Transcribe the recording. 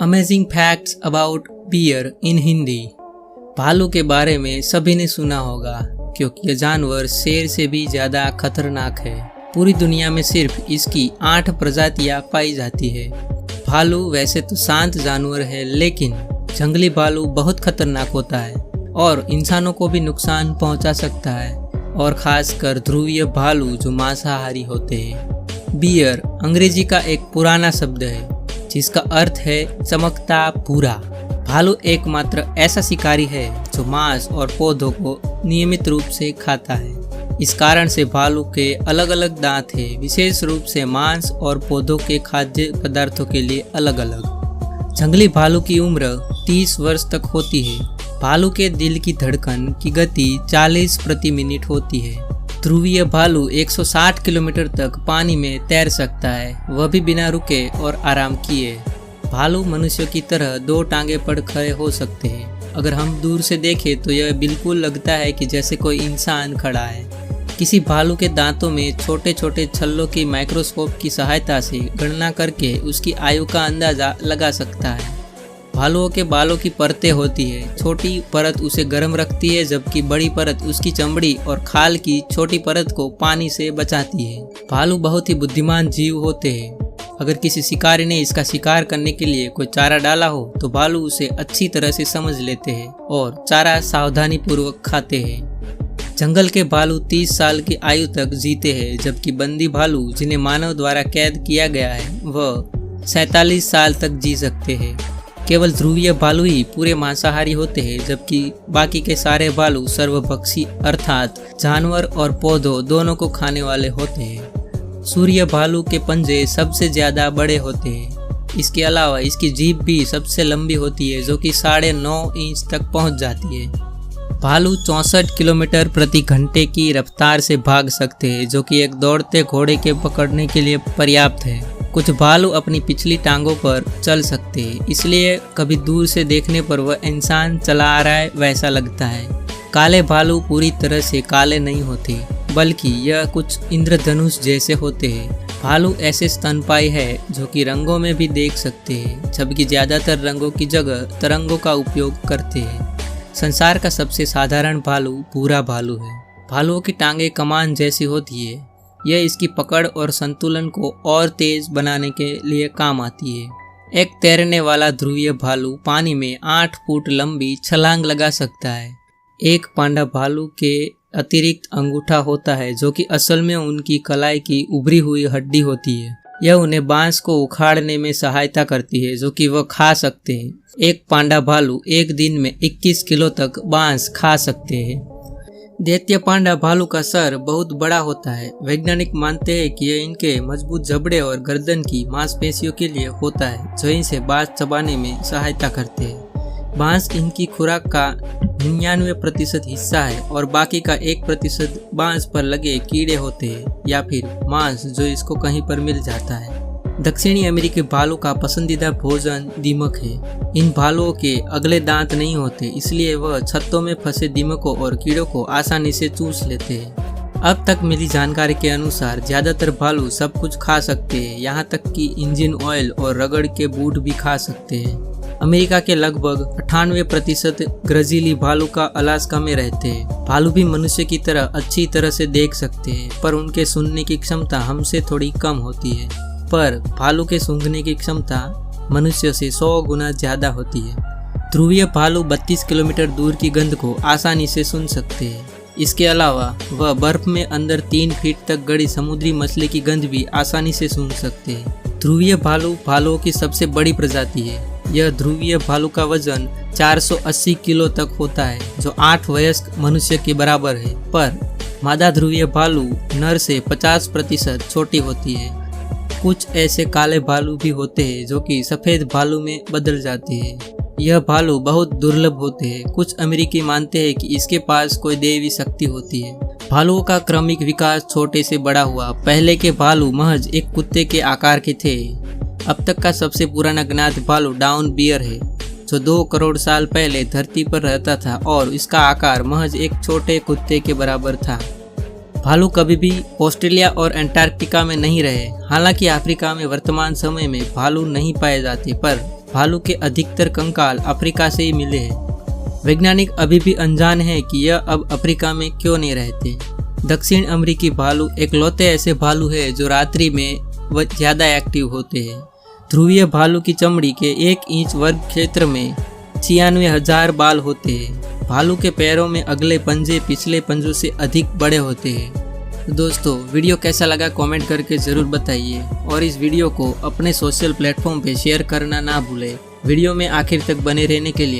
Amazing facts about beer इन हिंदी। भालू के बारे में सभी ने सुना होगा क्योंकि यह जानवर शेर से भी ज़्यादा खतरनाक है। पूरी दुनिया में सिर्फ इसकी 8 प्रजातियां पाई जाती है। भालू वैसे तो शांत जानवर है, लेकिन जंगली भालू बहुत खतरनाक होता है और इंसानों को भी नुकसान पहुंचा सकता है, और ख़ासकर ध्रुवीय भालू जो मांसाहारी होते हैं। बियर अंग्रेजी का एक पुराना शब्द है जिसका अर्थ है चमकता भूरा। भालू एकमात्र ऐसा शिकारी है जो मांस और पौधों को नियमित रूप से खाता है। इस कारण से भालू के अलग अलग दांत हैं, विशेष रूप से मांस और पौधों के खाद्य पदार्थों के लिए अलग अलग। जंगली भालू की उम्र 30 वर्ष तक होती है। भालू के दिल की धड़कन की गति 40 प्रति मिनट होती है। ध्रुवीय भालू 160 किलोमीटर तक पानी में तैर सकता है, वह भी बिना रुके और आराम किए। भालू मनुष्यों की तरह 2 टांगे पर खड़े हो सकते हैं। अगर हम दूर से देखें तो यह बिल्कुल लगता है कि जैसे कोई इंसान खड़ा है। किसी भालू के दांतों में छोटे छोटे छल्लों की माइक्रोस्कोप की सहायता से गणना करके उसकी आयु का अंदाजा लगा सकता है। भालुओं के बालों की परतें होती है। छोटी परत उसे गर्म रखती है, जबकि बड़ी परत उसकी चमड़ी और खाल की छोटी परत को पानी से बचाती है। भालू बहुत ही बुद्धिमान जीव होते हैं। अगर किसी शिकारी ने इसका शिकार करने के लिए कोई चारा डाला हो तो भालू उसे अच्छी तरह से समझ लेते हैं और चारा सावधानी पूर्वक खाते हैं। जंगल के भालू 30 साल की आयु तक जीते हैं, जबकि बंदी भालू जिन्हें मानव द्वारा कैद किया गया है वह 47 साल तक जी सकते हैं। केवल ध्रुवीय भालू ही पूरे मांसाहारी होते हैं, जबकि बाकी के सारे भालू सर्वभक्षी अर्थात जानवर और पौधों दोनों को खाने वाले होते हैं। सूर्य भालू के पंजे सबसे ज्यादा बड़े होते हैं। इसके अलावा इसकी जीभ भी सबसे लंबी होती है, जो कि 9.5 इंच तक पहुंच जाती है। भालू 64 किलोमीटर प्रति घंटे की रफ्तार से भाग सकते हैं, जो कि एक दौड़ते घोड़े के पकड़ने के लिए पर्याप्त है। कुछ भालू अपनी पिछली टांगों पर चल सकते हैं, इसलिए कभी दूर से देखने पर वह इंसान चला आ रहा है वैसा लगता है। काले भालू पूरी तरह से काले नहीं होते, बल्कि यह कुछ इंद्रधनुष जैसे होते हैं। भालू ऐसे स्तनपायी है जो कि रंगों में भी देख सकते हैं, जबकि ज्यादातर रंगों की जगह तरंगों का उपयोग करते हैं। संसार का सबसे साधारण भालू भूरा भालू है। भालुओं की टांगें कमान जैसी होती है। यह इसकी पकड़ और संतुलन को और तेज बनाने के लिए काम आती है। एक तैरने वाला ध्रुवीय भालू पानी में 8 फुट लंबी छलांग लगा सकता है। एक पांडा भालू के अतिरिक्त अंगूठा होता है, जो कि असल में उनकी कलाई की उभरी हुई हड्डी होती है। यह उन्हें बांस को उखाड़ने में सहायता करती है, जो कि वह खा सकते हैं। एक पांडा भालू एक दिन में 21 किलो तक बांस खा सकते हैं। दैत्य पांडा भालू का सर बहुत बड़ा होता है। वैज्ञानिक मानते हैं कि यह इनके मजबूत जबड़े और गर्दन की मांसपेशियों के लिए होता है, जो इनसे बांस चबाने में सहायता करते हैं। बांस इनकी खुराक का 99% हिस्सा है और बाकी का 1% बांस पर लगे कीड़े होते हैं या फिर मांस जो इसको कहीं पर मिल जाता है। दक्षिणी अमेरिकी भालू का पसंदीदा भोजन दीमक है। इन भालुओं के अगले दांत नहीं होते, इसलिए वह छत्तों में फंसे दीमकों और कीड़ों को आसानी से चूस लेते हैं। अब तक मिली जानकारी के अनुसार ज्यादातर भालू सब कुछ खा सकते हैं, यहाँ तक कि इंजन ऑयल और रगड़ के बूट भी खा सकते हैं। अमेरिका के लगभग 98% ग्रजीली भालू का अलास्का में रहते हैं। भालू भी मनुष्य की तरह अच्छी तरह से देख सकते हैं, पर उनके सुनने की क्षमता हमसे थोड़ी कम होती है। पर भालू के सूंघने की क्षमता मनुष्य से 100 गुना ज्यादा होती है। ध्रुवीय भालू 32 किलोमीटर दूर की गंध को आसानी से सुन सकते हैं। इसके अलावा वह बर्फ में अंदर 3 फीट तक गड़ी समुद्री मछली की गंध भी आसानी से सूंघ सकते हैं। ध्रुवीय भालू भालुओं की सबसे बड़ी प्रजाति है। यह ध्रुवीय भालू का वजन 480 किलो तक होता है, जो 8 वयस्क मनुष्य के बराबर है। पर मादा ध्रुवीय भालू नर से 50% छोटी होती है। कुछ ऐसे काले भालू भी होते हैं जो कि सफेद भालू में बदल जाते हैं। यह भालू बहुत दुर्लभ होते हैं। कुछ अमेरिकी मानते हैं कि इसके पास कोई दैवी शक्ति होती है। भालुओं का क्रमिक विकास छोटे से बड़ा हुआ। पहले के भालू महज एक कुत्ते के आकार के थे। अब तक का सबसे पुराना ज्ञात भालू डाउन बियर है, जो 2 करोड़ साल पहले धरती पर रहता था और इसका आकार महज एक छोटे कुत्ते के बराबर था। भालू कभी भी ऑस्ट्रेलिया और अंटार्कटिका में नहीं रहे। हालांकि अफ्रीका में वर्तमान समय में भालू नहीं पाए जाते, पर भालू के अधिकतर कंकाल अफ्रीका से ही मिले हैं। वैज्ञानिक अभी भी अनजान है कि यह अब अफ्रीका में क्यों नहीं रहते। दक्षिण अमेरिकी भालू एकलौते ऐसे भालू है जो रात्रि में वह ज़्यादा एक्टिव होते हैं। ध्रुवीय भालू की चमड़ी के 1 इंच वर्ग क्षेत्र में 96,000 बाल होते हैं। भालू के पैरों में अगले पंजे पिछले पंजों से अधिक बड़े होते हैं। तो दोस्तों, वीडियो कैसा लगा कमेंट करके ज़रूर बताइए और इस वीडियो को अपने सोशल प्लेटफॉर्म पे शेयर करना ना भूलें। वीडियो में आखिर तक बने रहने के लिए